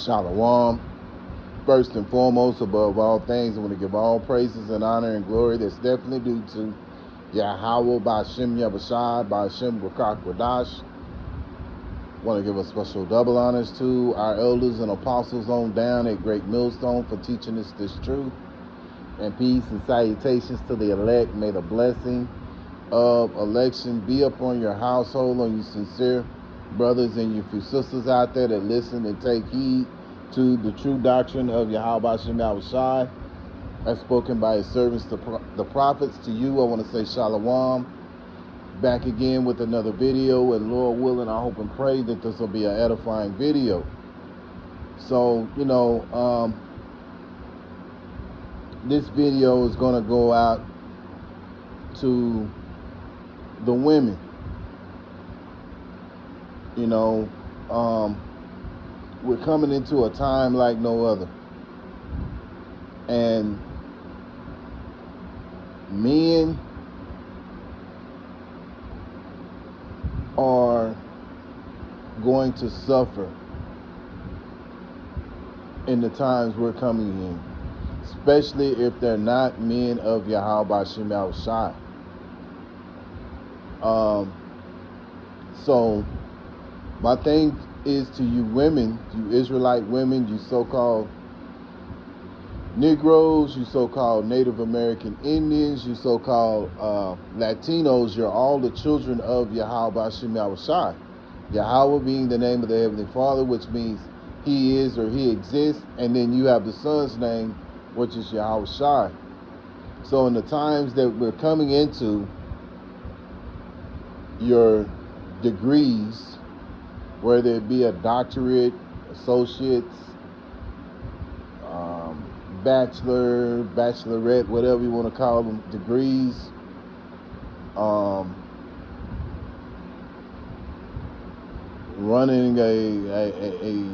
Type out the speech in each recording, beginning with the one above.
Shalom. First and foremost, above all things, I want to give all praises and honor and glory that's definitely due to Yahweh Ba'Shem Yahushai Ba'Shem Rakak Wadash. Want to give a special double honors to our elders and apostles on down at Great Millstone for teaching us this truth. And peace and salutations to the elect. May the blessing of election be upon your household, on you sincere brothers and you few sisters out there that listen and take heed to the true doctrine of Yahweh Ba'Shem Yahushai as spoken by his servants, the prophets. To you, I want to say shalom. Back again with another video, and Lord willing, I hope and pray that this will be an edifying video. So, this video is going to go out to the women. We're coming into a time like no other. And men are going to suffer in the times we're coming in, especially if they're not men of Yahweh Ba'Shem Yahushai. So my thing is to you women, you Israelite women, you so-called Negroes, you so-called Native American Indians, you so-called Latinos, you're all the children of Yahweh Ba'Shem Yahushai. Yahweh being the name of the Heavenly Father, which means He is or He exists, and then you have the Son's name, which is Yahushai. So in the times that we're coming into, your degrees, whether it be a doctorate, associates, bachelor, bachelorette, whatever you want to call them, degrees, running a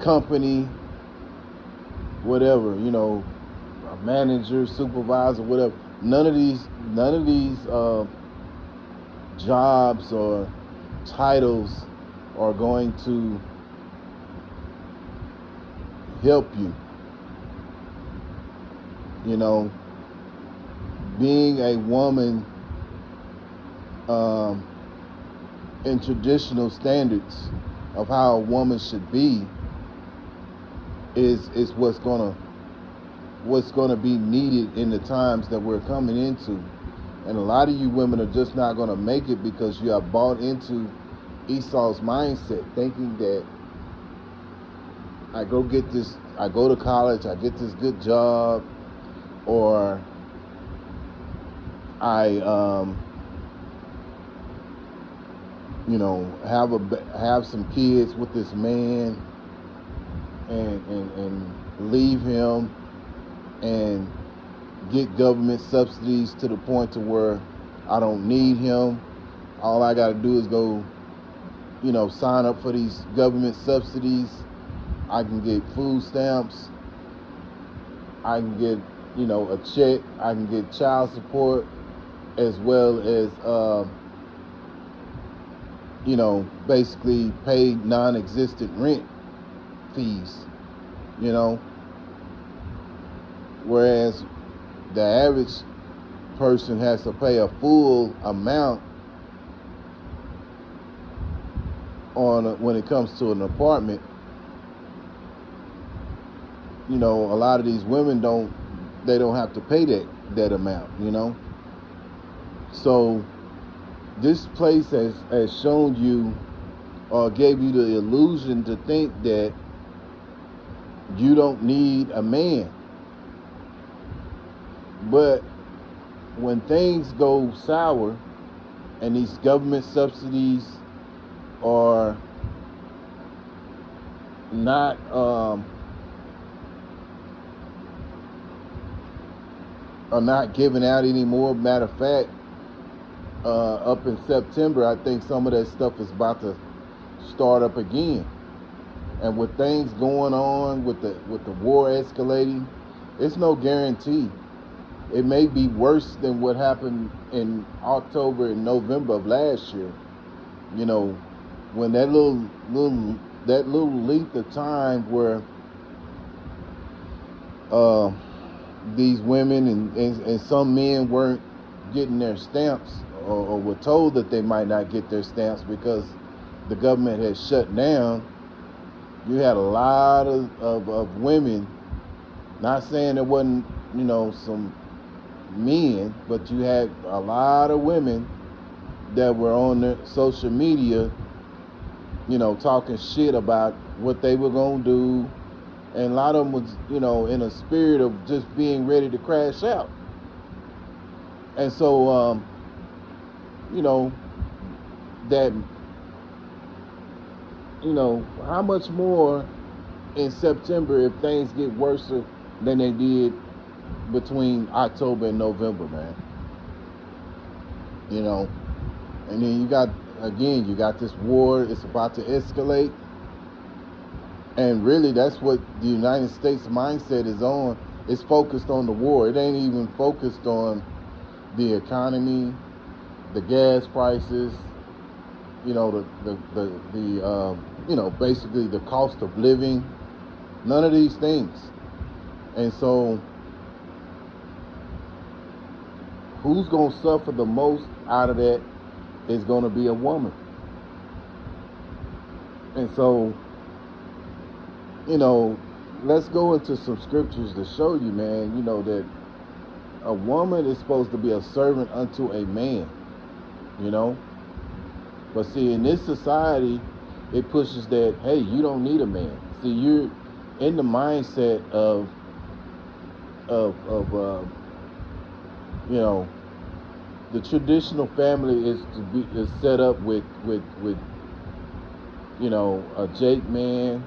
company, whatever, a manager, supervisor, whatever. None of these jobs or titles are going to help you. Being a woman in traditional standards of how a woman should be is what's gonna be needed in the times that we're coming into. And a lot of you women are just not gonna make it because you have bought into Esau's mindset, thinking that I go to college, I get this good job, or I have some kids with this man and leave him and get government subsidies to the point to where I don't need him. All I gotta do is go, sign up for these government subsidies. I can get food stamps. I can get, a check. I can get child support, as well as, basically pay non-existent rent fees, Whereas the average person has to pay a full amount when it comes to an apartment. A lot of these women don't have to pay that amount, So this place has shown you, or gave you the illusion to think that you don't need a man. But when things go sour and these government subsidies are not given out anymore. Matter of fact, up in September, I think some of that stuff is about to start up again. And with things going on, with the war escalating, it's no guarantee. It may be worse than what happened in October and November of last year. When that little that little length of time where uh, these women and some men weren't getting their stamps, or were told that they might not get their stamps because the government had shut down. You had a lot of women, not saying there wasn't, some men, but you had a lot of women that were on their social media, talking shit about what they were going to do. And a lot of them was, in a spirit of just being ready to crash out. And so, you know, that, how much more in September if things get worse than they did between October and November, man? And then you got this war. It's about to escalate. And really, that's what the United States mindset is on. It's focused on the war. It ain't even focused on the economy, the gas prices, basically the cost of living. None of these things. And so, who's going to suffer the most out of that is going to be a woman. And so, let's go into some scriptures to show you, man, that a woman is supposed to be a servant unto a man, But see, in this society, it pushes that, hey, you don't need a man. See, you're in the mindset of the traditional family is set up with a Jake man,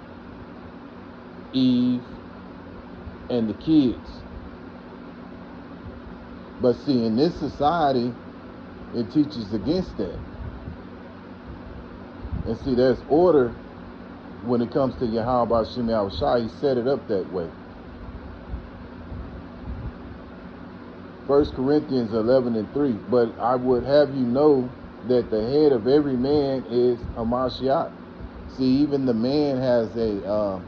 Eve, and the kids. But see, in this society, it teaches against that. And see, there's order when it comes to Yahweh Shem Yahushua. He set it up that way. 1 Corinthians 11:3. But I would have you know that the head of every man is a Mashiach. See, even the man has a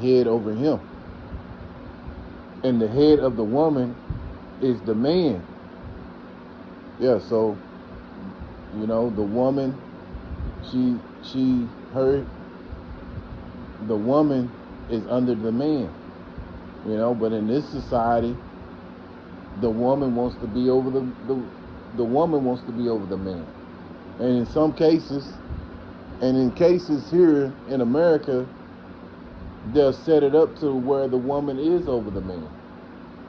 head over him. And the head of the woman is the man. Yeah, so, the woman, the woman is under the man. But in this society, the woman wants to be over the woman wants to be over the man. And in some cases, and in cases here in America, they'll set it up to where the woman is over the man.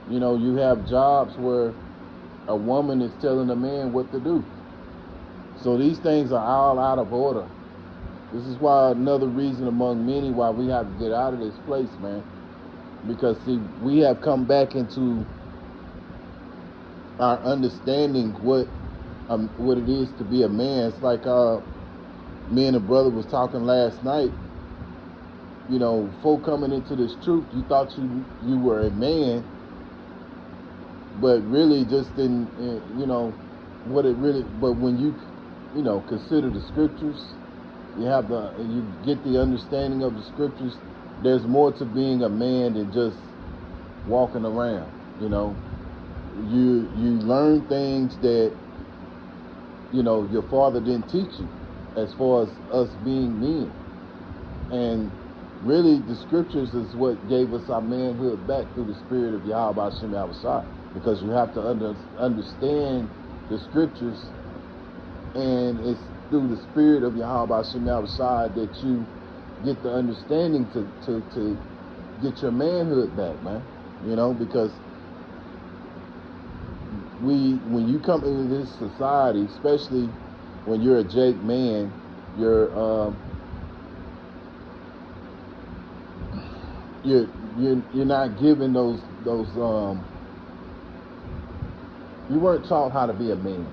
You have jobs where a woman is telling a man what to do. So these things are all out of order. This is why another reason among many why we have to get out of this place, man. Because see, we have come back into our understanding what it is to be a man. It's like me and a brother was talking last night. Before coming into this truth, you thought you were a man, but really just didn't, what it really. But when you consider the scriptures, you get the understanding of the scriptures. There's more to being a man than just walking around. You learn things that your father didn't teach you, as far as us being men. And really, the scriptures is what gave us our manhood back through the spirit of Yahweh Shem Yahushua. Because you have to understand the scriptures, and it's through the spirit of Yahweh Shem Yahushua that you get the understanding to get your manhood back, man. Because when you come into this society, especially when you're a Jake man, you're not given those you weren't taught how to be a man.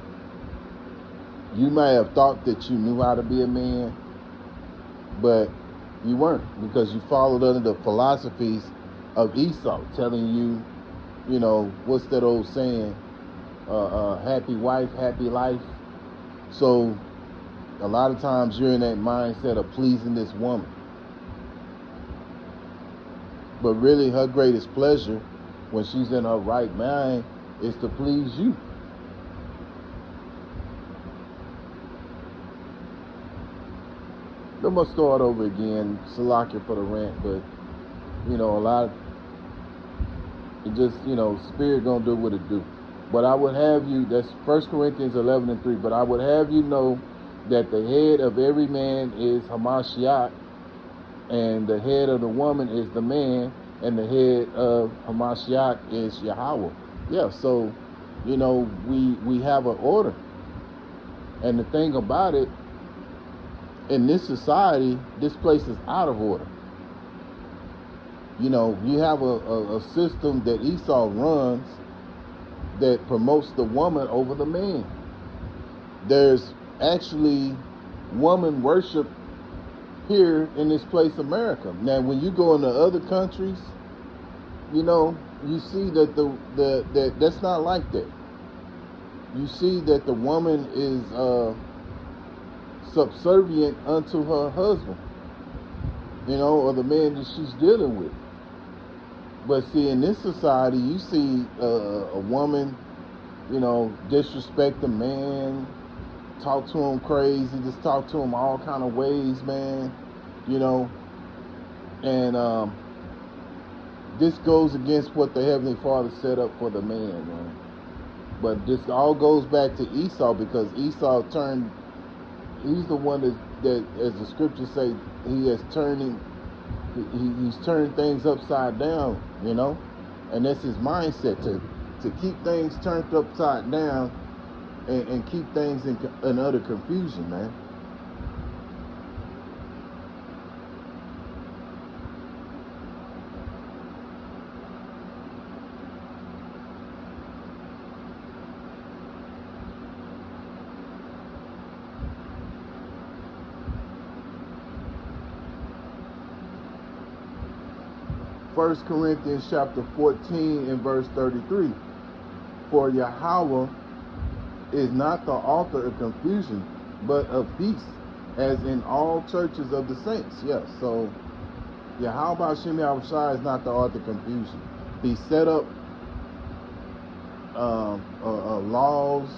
You may have thought that you knew how to be a man, but you weren't, because you followed under the philosophies of Esau, telling you, what's that old saying? Happy wife, happy life. So A lot of times you're in that mindset of pleasing this woman. But really her greatest pleasure when she's in her right mind is to please you. I'm gonna start over again, Salakia for the rant, but a lot of it just, spirit gonna do what it do. But I would have you, that's 1 Corinthians 11:3, but I would have you know that the head of every man is Hamashiach, and the head of the woman is the man, and the head of Hamashiach is Yahweh. Yeah, so, we have an order. And the thing about it, in this society, this place is out of order. You have a system that Esau runs that promotes the woman over the man. There's actually woman worship here in this place, America. Now, when you go into other countries, you see that that's not like that. You see that the woman is subservient unto her husband, or the man that she's dealing with. But see, in this society, you see a woman, disrespect a man, talk to him crazy, just talk to him all kind of ways, man, and this goes against what the Heavenly Father set up for the man, man. But this all goes back to Esau, because Esau he's the one that as the scriptures say, he's turned things upside down, and that's his mindset, to keep things turned upside down and keep things in utter confusion, man. First Corinthians chapter 14 and verse 33. For Yahweh is not the author of confusion, but of peace, as in all churches of the saints. Yes, so Yahweh Hashem Yahushua is not the author of confusion. He set up laws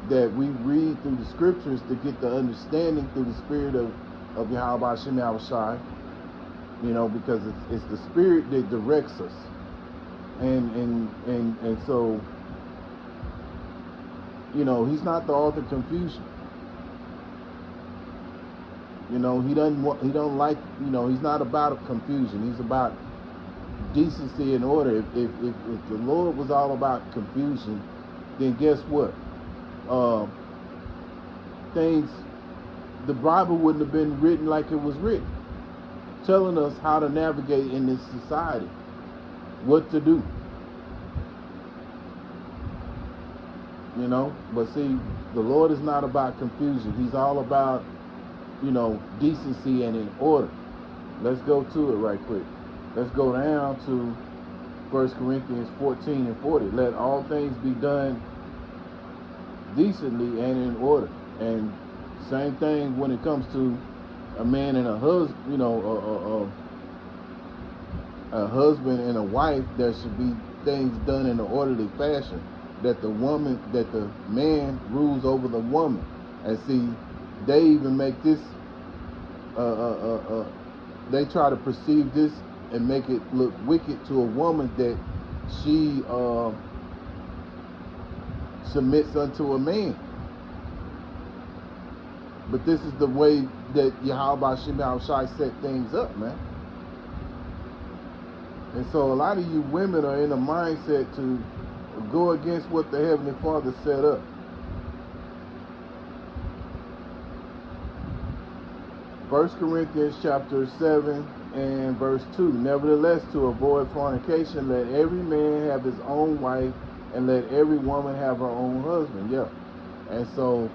that we read through the scriptures to get the understanding through the spirit of Yahweh Hashem Yahushua. Because it's the spirit that directs us, and so he's not the author of confusion. He don't like, he's not about confusion. He's about decency and order. If the Lord was all about confusion, then guess what? The Bible wouldn't have been written like it was written, telling us how to navigate in this society, what to do. But see, the Lord is not about confusion. He's all about, decency and in order. Let's go to it right quick. Let's go down to 1 Corinthians 14 and 40. Let all things be done decently and in order. And same thing when it comes to a man and a husband, a husband and a wife. There should be things done in an orderly fashion. That the man rules over the woman. And see, they even make this, they try to perceive this and make it look wicked to a woman that she submits unto a man. But this is the way that Yahweh Hashem Yahushua set things up, man. And so a lot of you women are in a mindset to go against what the Heavenly Father set up. 1 Corinthians chapter 7 and verse 2. Nevertheless, to avoid fornication, let every man have his own wife, and let every woman have her own husband. Yeah. And so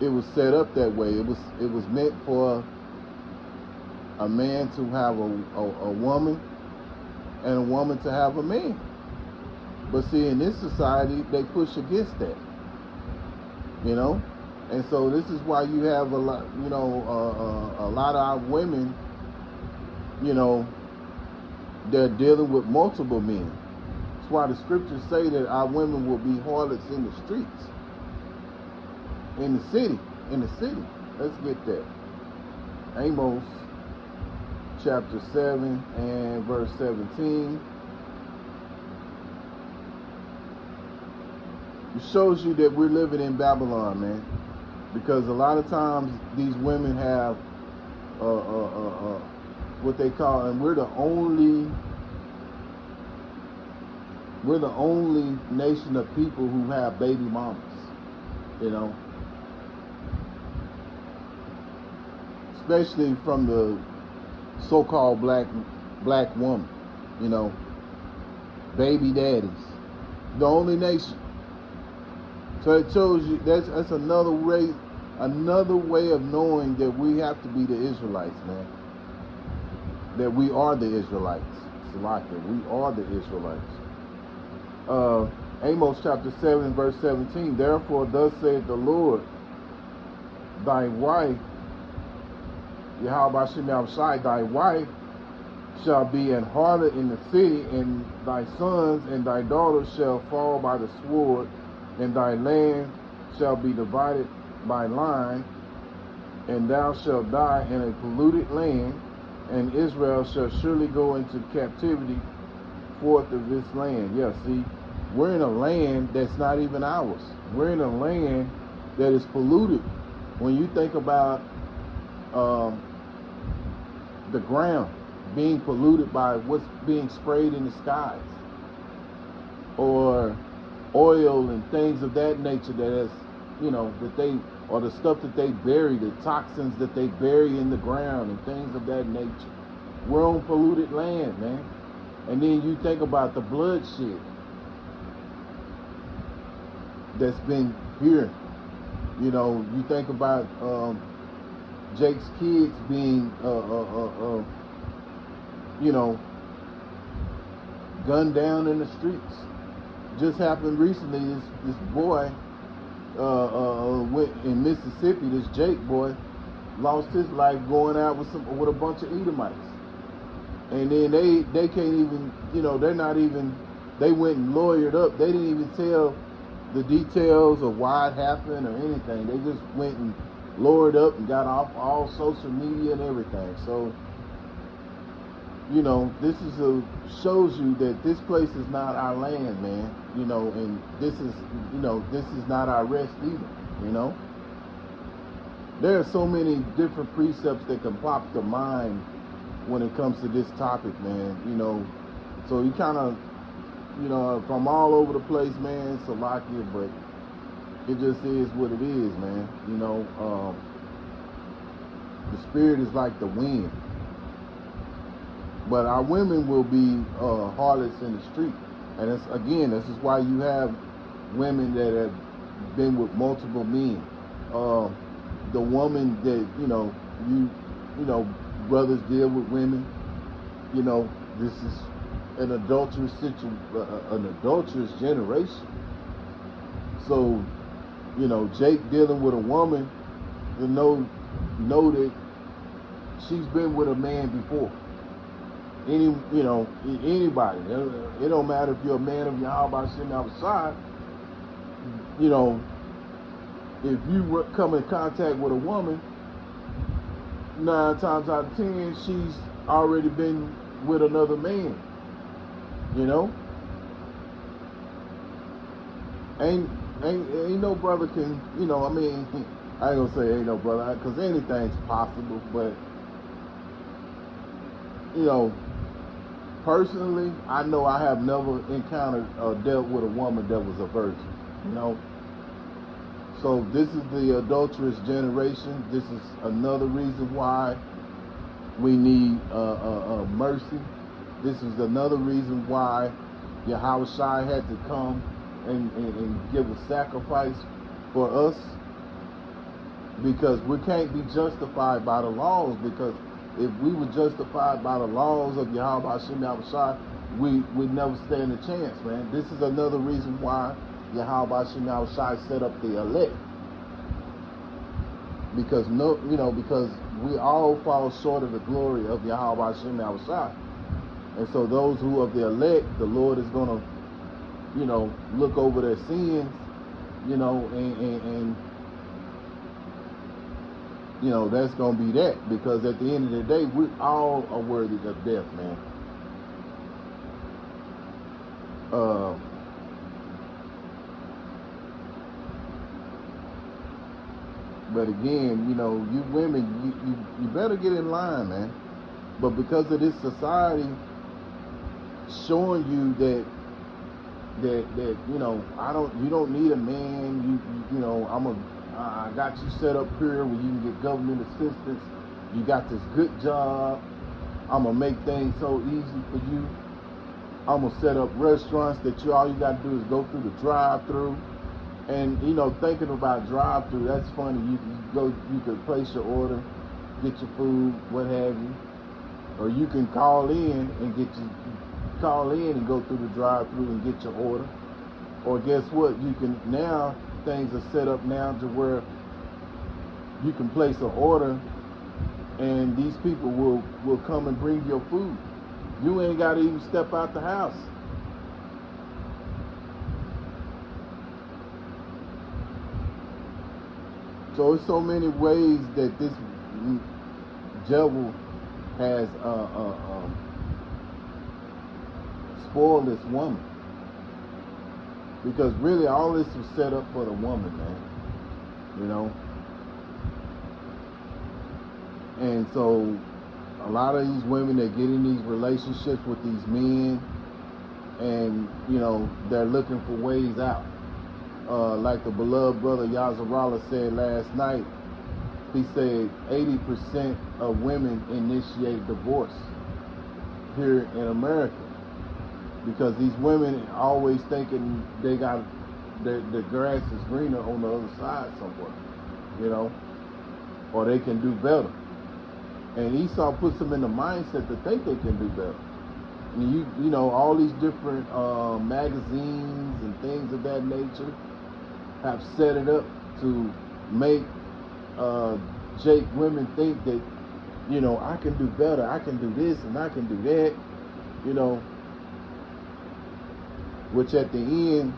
it was set up that way. It was meant for a man to have a woman, and a woman to have a man. But see, in this society, they push against that, you know. And so this is why you have a lot, a lot of our women, you know, they're dealing with multiple men. That's why the scriptures say that our women will be harlots in the streets, in the city, Let's get that. Amos chapter 7 and verse 17. It shows you that we're living in Babylon, man. Because a lot of times these women have what they call, and we're the only nation of people who have baby mamas, you know. Especially from the so-called black woman, you know, baby daddies, the only nation. So it shows you that's another way of knowing that we have to be the Israelites, man. That we are the Israelites. Salakia, we are the Israelites. Amos chapter 7 verse 17. Therefore, thus saith the Lord, thy wife, Yahweh Shem Yahushai, thy wife shall be an harlot in the city, and thy sons and thy daughters shall fall by the sword, and thy land shall be divided by line, and thou shalt die in a polluted land, and Israel shall surely go into captivity forth of this land. Yeah, see, we're in a land that's not even ours. We're in a land that is polluted. When you think about the ground being polluted by what's being sprayed in the skies, or oil and things of that nature that has, that they, or the stuff that they bury, the toxins that they bury in the ground and things of that nature. We're on polluted land, man. And then you think about the bloodshed that's been here. You think about Jake's kids being, gunned down in the streets. Just happened recently. This boy went in Mississippi. This Jake boy lost his life going out with a bunch of Edomites, and then they can't even, they're not even. They went and lawyered up. They didn't even tell the details of why it happened or anything. They just went and lawyered up and got off all social media and everything. So, this shows you that this place is not our land, man. And this is not our rest either. There are so many different precepts that can pop to mind when it comes to this topic, man. So you kind of, from all over the place, man, Salakia, but it just is what it is, man. The spirit is like the wind. But our women will be harlots in the street. And this is why you have women that have been with multiple men. The woman that, brothers deal with women, this is an adulterous generation. So, Jake dealing with a woman to know that she's been with a man before. Anybody. It don't matter if you're a man of Yahweh Shem outside. If you come in contact with a woman, 9 times out of 10, she's already been with another man. Ain't no brother can, I ain't gonna say ain't no brother, because anything's possible, but personally, I know I have never encountered or dealt with a woman that was a virgin, So this is the adulterous generation. This is another reason why we need mercy. This is another reason why Yahweh Shai had to come and give a sacrifice for us, because we can't be justified by the laws, because if we were justified by the laws of Yahweh Shem Yahushai, we never stand a chance, man. This is another reason why Yahweh Shema Shai set up the elect, because because we all fall short of the glory of Yahweh Shema Shai, and so those who of the elect, the Lord is gonna look over their sins, and that's gonna be that, because at the end of the day, we all are worthy of death, man. But again, you women, you better get in line, man. But because of this society showing you that you don't need a man. I got you set up here where you can get government assistance. You got this good job. I'm gonna make things so easy for you. I'm gonna set up restaurants that all you got to do is go through the drive-through. And thinking about drive-through, that's funny. You could place your order, get your food, what have you, or you can call in and go through the drive-through and get your order. Or guess what? You can now, things are set up now to where you can place an order and these people will come and bring your food. You ain't got to even step out the house. So it's so many ways that this devil has spoiled this woman. Because really all this was set up for the woman, man. And so a lot of these women that get in these relationships with these men, and they're looking for ways out. Like the beloved brother Yazarala said last night, he said 80% of women initiate divorce here in America, because these women always thinking they got the grass is greener on the other side somewhere, or they can do better. And Esau puts them in the mindset to think they can do better. And all these different magazines and things of that nature have set it up to make women think that I can do better, I can do this and I can do that, which at the end,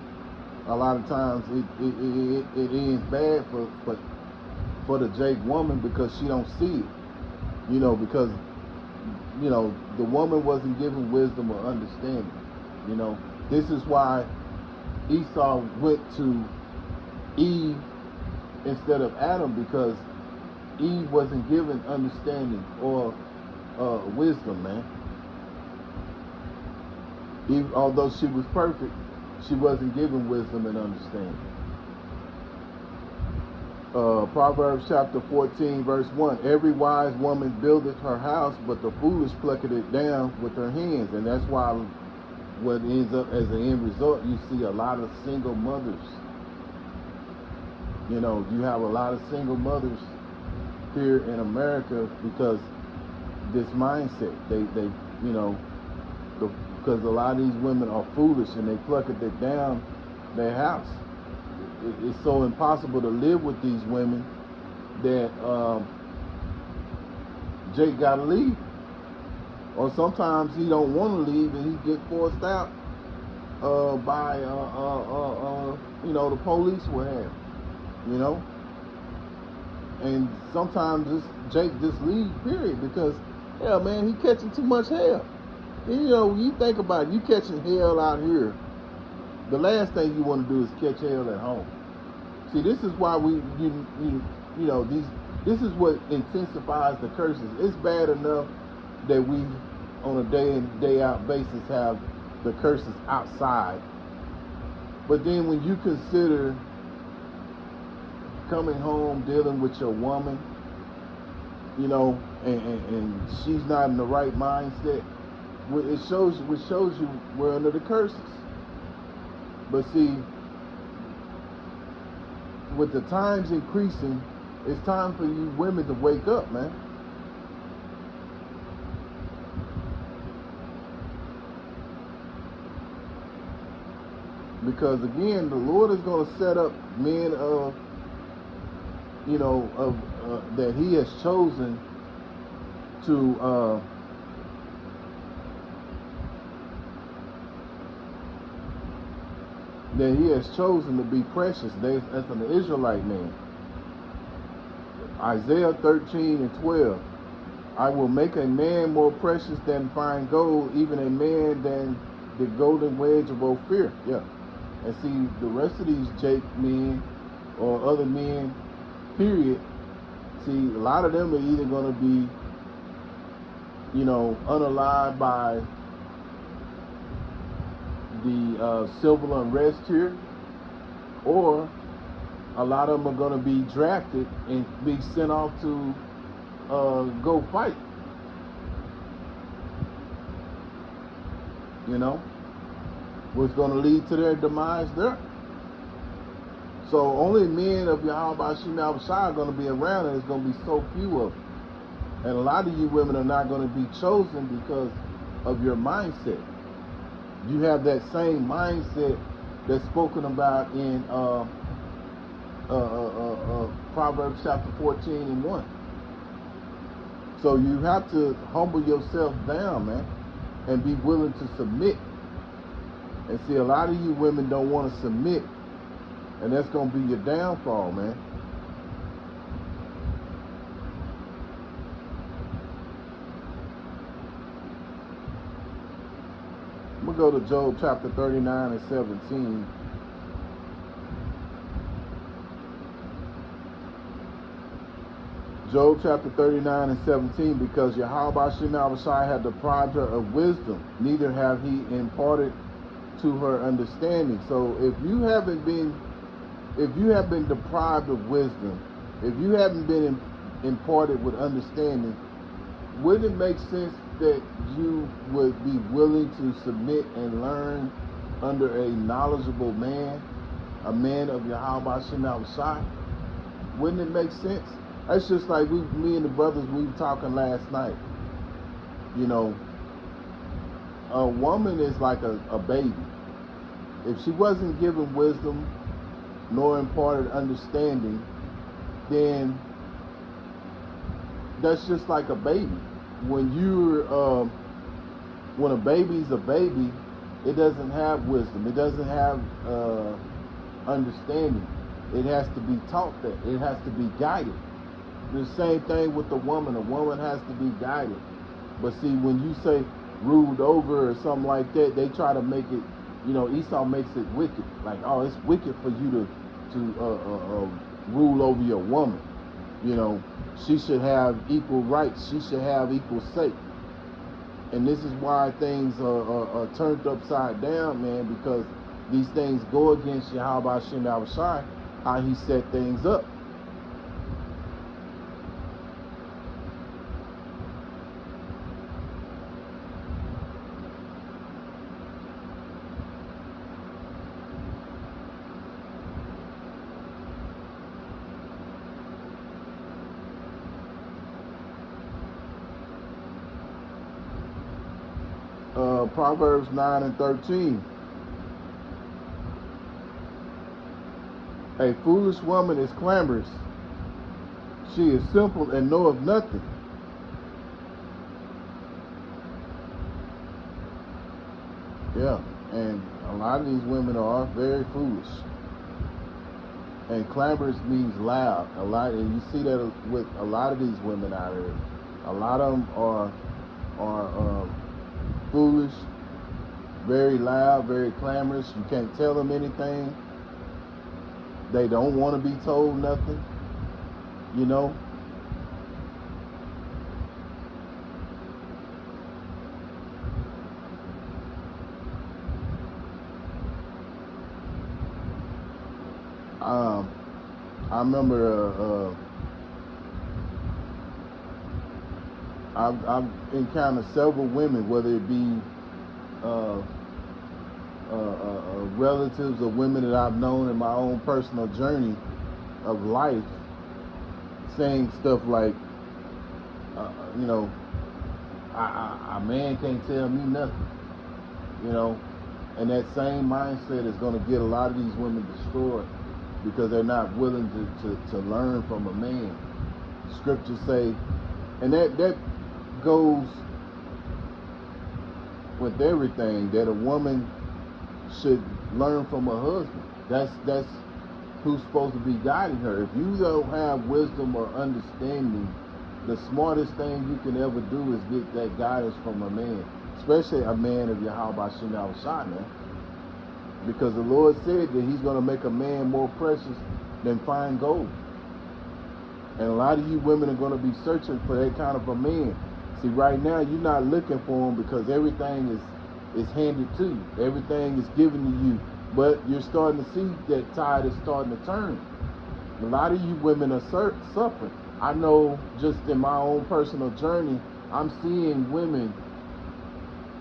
a lot of times it ends bad for the Jake woman, because she don't see it, because the woman wasn't given wisdom or understanding. This is why Esau went to Eve instead of Adam, because Eve wasn't given understanding or wisdom, man. Eve, although she was perfect, she wasn't given wisdom and understanding. Proverbs chapter 14, verse 1. Every wise woman buildeth her house, but the foolish plucketh it down with her hands. And that's why what ends up as an end result, you see a lot of single mothers. You have a lot of single mothers here in America because this mindset, because a lot of these women are foolish and they plucketh it down their house. It's so impossible to live with these women that Jake got to leave, or sometimes he don't want to leave and he get forced out by the police, what have you. And sometimes Jake just leave, period, because hell, man, he catching too much hell. And, you think about it, you catching hell out here. The last thing you want to do is catch hell at home. See, this is why this is what intensifies the curses. It's bad enough that we, on a day in, day out basis, have the curses outside. But then when you consider coming home, dealing with your woman, and she's not in the right mindset, it shows you we're under the curses. But see, with the times increasing, it's time for you women to wake up, man. Because again, the Lord is going to set up men of, of that He has chosen to to be precious. That's an Israelite man. Isaiah 13:12. I will make a man more precious than fine gold, even a man than the golden wedge of Ophir. Yeah. And see, the rest of these Jake men or other men, period, see, a lot of them are either going to be, unalived by the civil unrest here, or a lot of them are going to be drafted and be sent off to go fight. What's going to lead to their demise there. So only men of Yahweh Shem Yahushua are going to be around, and there's going to be so few of them. And a lot of you women are not going to be chosen because of your mindset. You have that same mindset that's spoken about in Proverbs chapter 14:1. So you have to humble yourself down, man, and be willing to submit. And see, a lot of you women don't want to submit, and that's going to be your downfall, man. I'm going to go to Job chapter 39:17. Job chapter 39:17, because Yahweh Shem Yahushua had deprived her of wisdom, neither have He imparted to her understanding. So if you have been deprived of wisdom, if you haven't been imparted with understanding, wouldn't it make sense that you would be willing to submit and learn under a knowledgeable man, a man of Yahweh Shem Yahushua? Wouldn't it make sense? That's just like me and the brothers, we were talking last night. A woman is like a baby. If she wasn't given wisdom nor imparted understanding, then that's just like a baby. When a baby's a baby, it doesn't have wisdom. It doesn't have understanding. It has to be taught that. It has to be guided. The same thing with the woman. A woman has to be guided. But see, when you say ruled over or something like that, they try to make it, Esau makes it wicked. Like, oh, it's wicked for you to rule over your woman. She should have equal rights. She should have equal say. And this is why things are turned upside down, man, because these things go against Yahweh Shem Yahushua, how He set things up. Proverbs 9:13. A foolish woman is clamorous. She is simple and knoweth nothing. Yeah, and a lot of these women are very foolish. And clamorous means loud. And you see that with a lot of these women out here. A lot of them are foolish, very loud, very clamorous. You can't tell them anything. They don't want to be told nothing. I remember I've encountered several women, whether it be relatives or women that I've known in my own personal journey of life, saying stuff like, a man can't tell me nothing, And that same mindset is going to get a lot of these women destroyed because they're not willing to learn from a man. Scriptures say, and that goes with everything, that a woman should learn from her husband. That's who's supposed to be guiding her. If you don't have wisdom or understanding, the smartest thing you can ever do is get that guidance from a man, especially a man of Yahweh Shem Shai, man. Because the Lord said that he's going to make a man more precious than fine gold. And a lot of you women are going to be searching for that kind of a man. See, right now, you're not looking for him because everything is handed to you. Everything is given to you. But you're starting to see that tide is starting to turn. A lot of you women are suffering. I know just in my own personal journey, I'm seeing women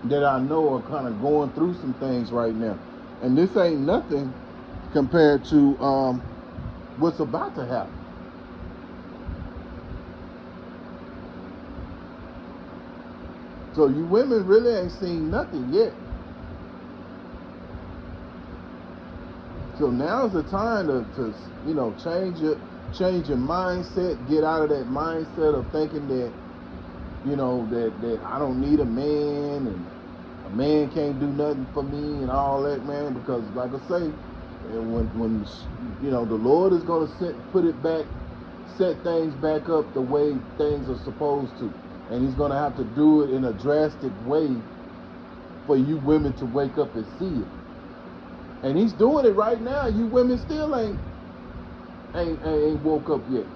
that I know are kind of going through some things right now. And this ain't nothing compared to what's about to happen. So you women really ain't seen nothing yet. So now's the time to change your mindset, get out of that mindset of thinking that, that I don't need a man and a man can't do nothing for me and all that, man. Because like I say, when the Lord is going to set things back up the way things are supposed to, and He's going to have to do it in a drastic way for you women to wake up and see it. And He's doing it right now. You women still ain't woke up yet,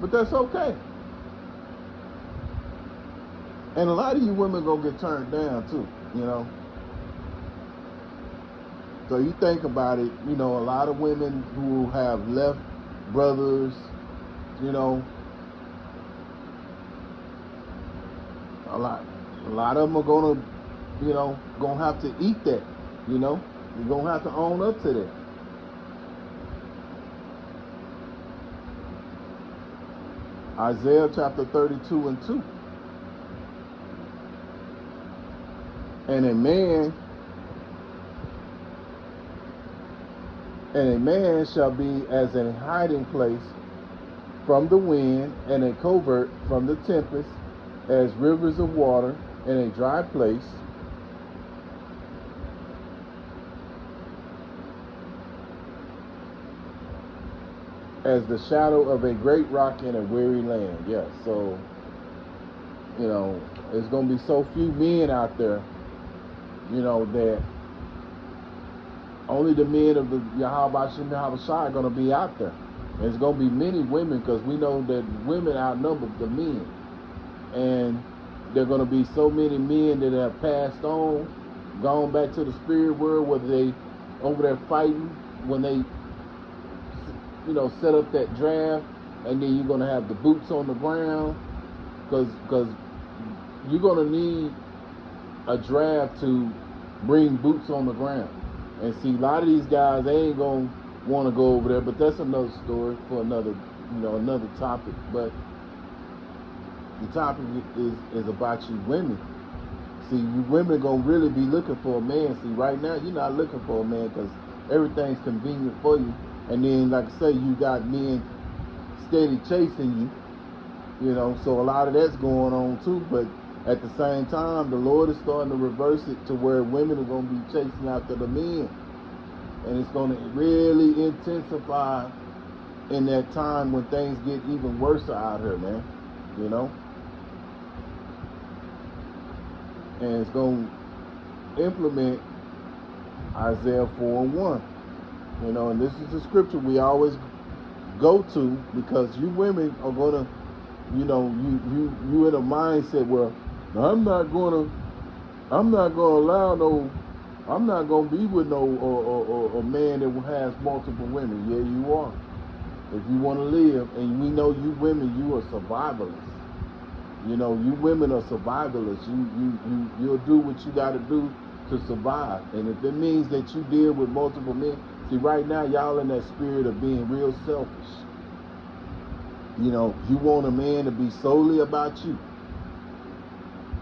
but that's okay. And a lot of you women gonna get turned down too, So you think about it, a lot of women who have left brothers, a lot of them are gonna have to eat that, You're gonna have to own up to that. Isaiah chapter 32 and 2. And a man shall be as a hiding place from the wind, and a covert from the tempest, as rivers of water in a dry place. As the shadow of a great rock in a weary land. Yes, so there's gonna be so few men out there, that only the men of the Yahweh Shem Shai are gonna be out there. And it's gonna be many women, because we know that women outnumber the men. And there are gonna be so many men that have passed on, gone back to the spirit world, whether they over there fighting when they set up that draft, and then you're gonna have the boots on the ground, because you're gonna need a draft to bring boots on the ground. And see, a lot of these guys, they ain't gonna want to go over there, but that's another story for another topic. But the topic is about you women. See, you women gonna really be looking for a man. See, right now you're not looking for a man because everything's convenient for you. And then, like I say, you got men steady chasing you, so a lot of that's going on too. But at the same time, the Lord is starting to reverse it to where women are going to be chasing after the men. And it's going to really intensify in that time when things get even worse out here, man, And it's going to implement Isaiah 4:1. And this is the scripture we always go to, because you women are gonna, you in a mindset where I'm not gonna be with a man that has multiple women. Yeah, you are. If you want to live, and we know you women, you are survivalists. You women are survivalists. You'll do what you got to do to survive. And if it means that you deal with multiple men, see, right now y'all in that spirit of being real selfish. You want a man to be solely about you.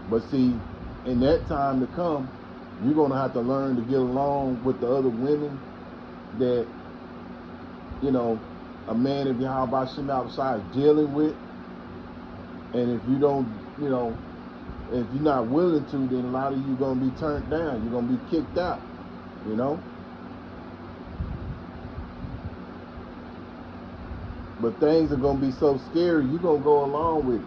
But see, in that time to come, You're gonna have to learn to get along with the other women that, you know, a man of Yahweh Shem outside is dealing with. And if you don't, you know, if you're not willing to, then a lot of you gonna be turned down. You're gonna be kicked out, you know. But things are gonna be so scary, you're gonna go along with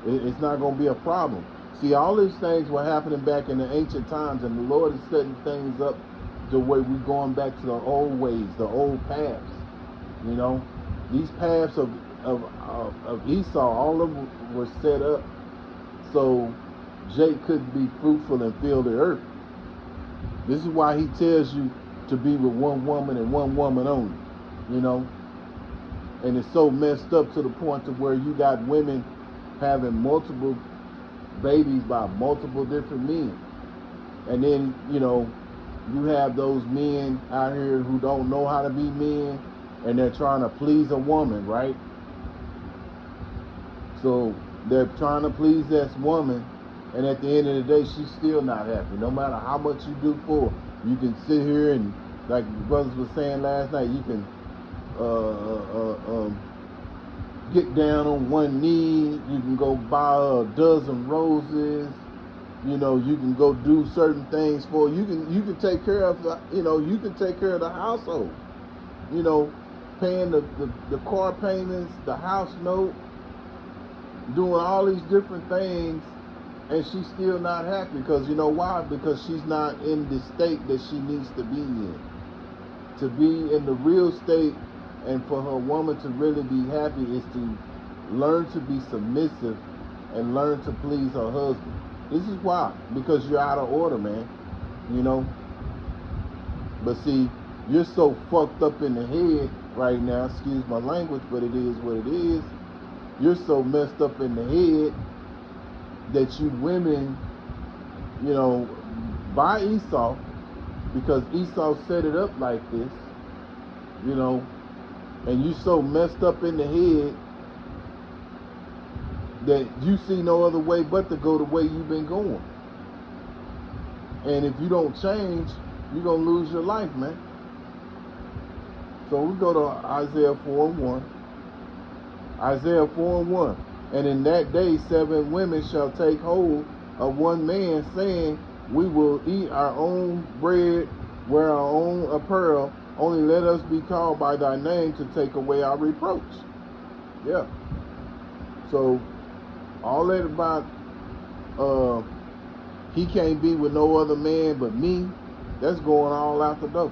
it. It's not gonna be a problem. See, all these things were happening back in the ancient times, and the Lord is setting things up the way we're going back to the old ways, the old paths. You know, these paths of Esau, all of them were set up so Jake could be fruitful and fill the earth. This is why he tells you to be with one woman and one woman only. You know, and it's so messed up to the point to where you got women having multiple babies by multiple different men. And then, you know, you have those men out here who don't know how to be men, and they're trying to please a woman, right? So they're trying to please this woman, and at the end of the day, she's still not happy. No matter how much you do for her, you can sit here and, like the brothers were saying last night, you can get down on one knee. You can go buy a dozen roses. You know, you can go do certain things for you can take care of you can take care of the household. You know, paying the car payments, the house note, doing all these different things, and she's still not happy because you know why? Because she's not in the state that she needs to be in. To be in the real state and for her woman to really be happy is to learn to be submissive and learn to please her husband. This is why, because you're out of order, man. You know. But see, you're so fucked up in the head right now. Excuse my language, but it is what it is. You're so messed up in the head that you women, you know, by Esau, because Esau set it up like this, you know, and you so messed up in the head that you see no other way but to go the way you've been going. And if you don't change, you're going to lose your life, man. So we go to Isaiah 4:1. Isaiah 4:1. And in that day 7 women shall take hold of one man, saying, we will eat our own bread, wear our own apparel, only let us be called by thy name to take away our reproach. Yeah. So all that about he can't be with no other man but me, that's going all out the door.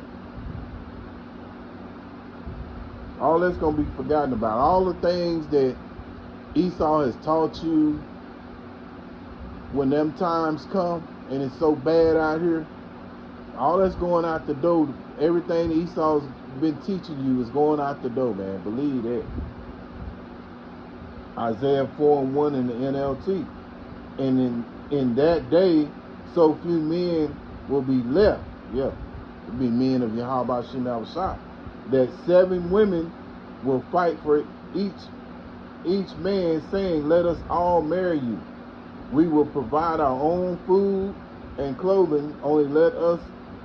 All that's going to be forgotten about. All the things that Esau has taught you when them times come and it's so bad out here, all that's going out the door. Everything Esau's been teaching you is going out the door, man. Believe that. Isaiah 4:1 in the NLT. And in that day, so few men will be left. Yeah, it'll be men of Yahweh Shem Shah. That 7 women will fight for each man, saying, let us all marry you. We will provide our own food and clothing. Only let us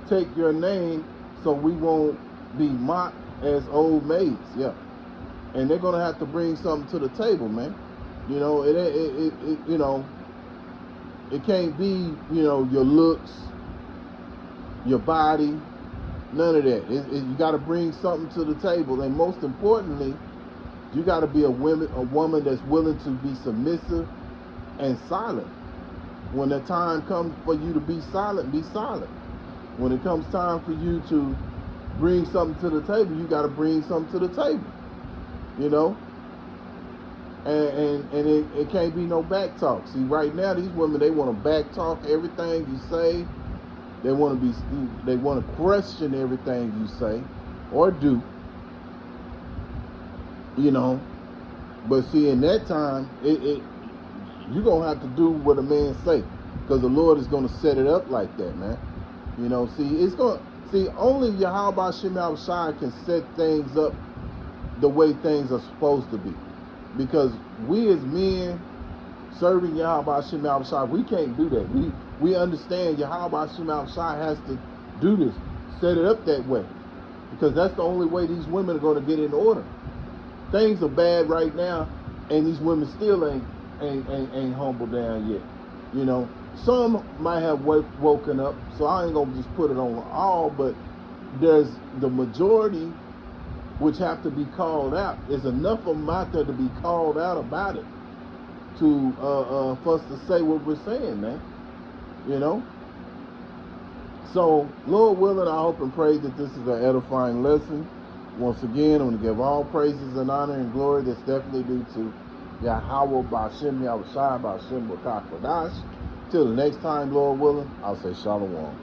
take your name so we won't be mocked as old maids. Yeah. And they're going to have to bring something to the table, man. You know, it you know, it can't be, you know, your looks, your body, none of that. You got to bring something to the table. And most importantly, you got to be a woman that's willing to be submissive and silent. When the time comes for you to be silent, be silent. When it comes time for you to bring something to the table, you got to bring something to the table. You know? And it can't be no back talk. See, right now, these women, they want to back talk everything you say. They want to question everything you say or do. You know? But see, in that time, you're going to have to do what a man say, because the Lord is going to set it up like that, man. You know, only Yahweh Shem Shai can set things up the way things are supposed to be. Because we as men serving Yahweh Shem Shai, we can't do that. we understand Yahweh Hashem Shai has to do this, set it up that way, because that's the only way these women are going to get in order. Things are bad right now, and these women still ain't humble down yet. You know, some might have woken up, so I ain't gonna just put it on all, but there's the majority which have to be called out. There's enough of them out there to be called out about it, to for us to say what we're saying, man. You know. So, Lord willing, I hope and pray that this is an edifying lesson. Once again, I'm going to give all praises and honor and glory that's definitely due to Yahweh Ba'ashem Yahushua Ba'ashem B'Kak Wadash. Till the next time, Lord willing, I'll say Shalom.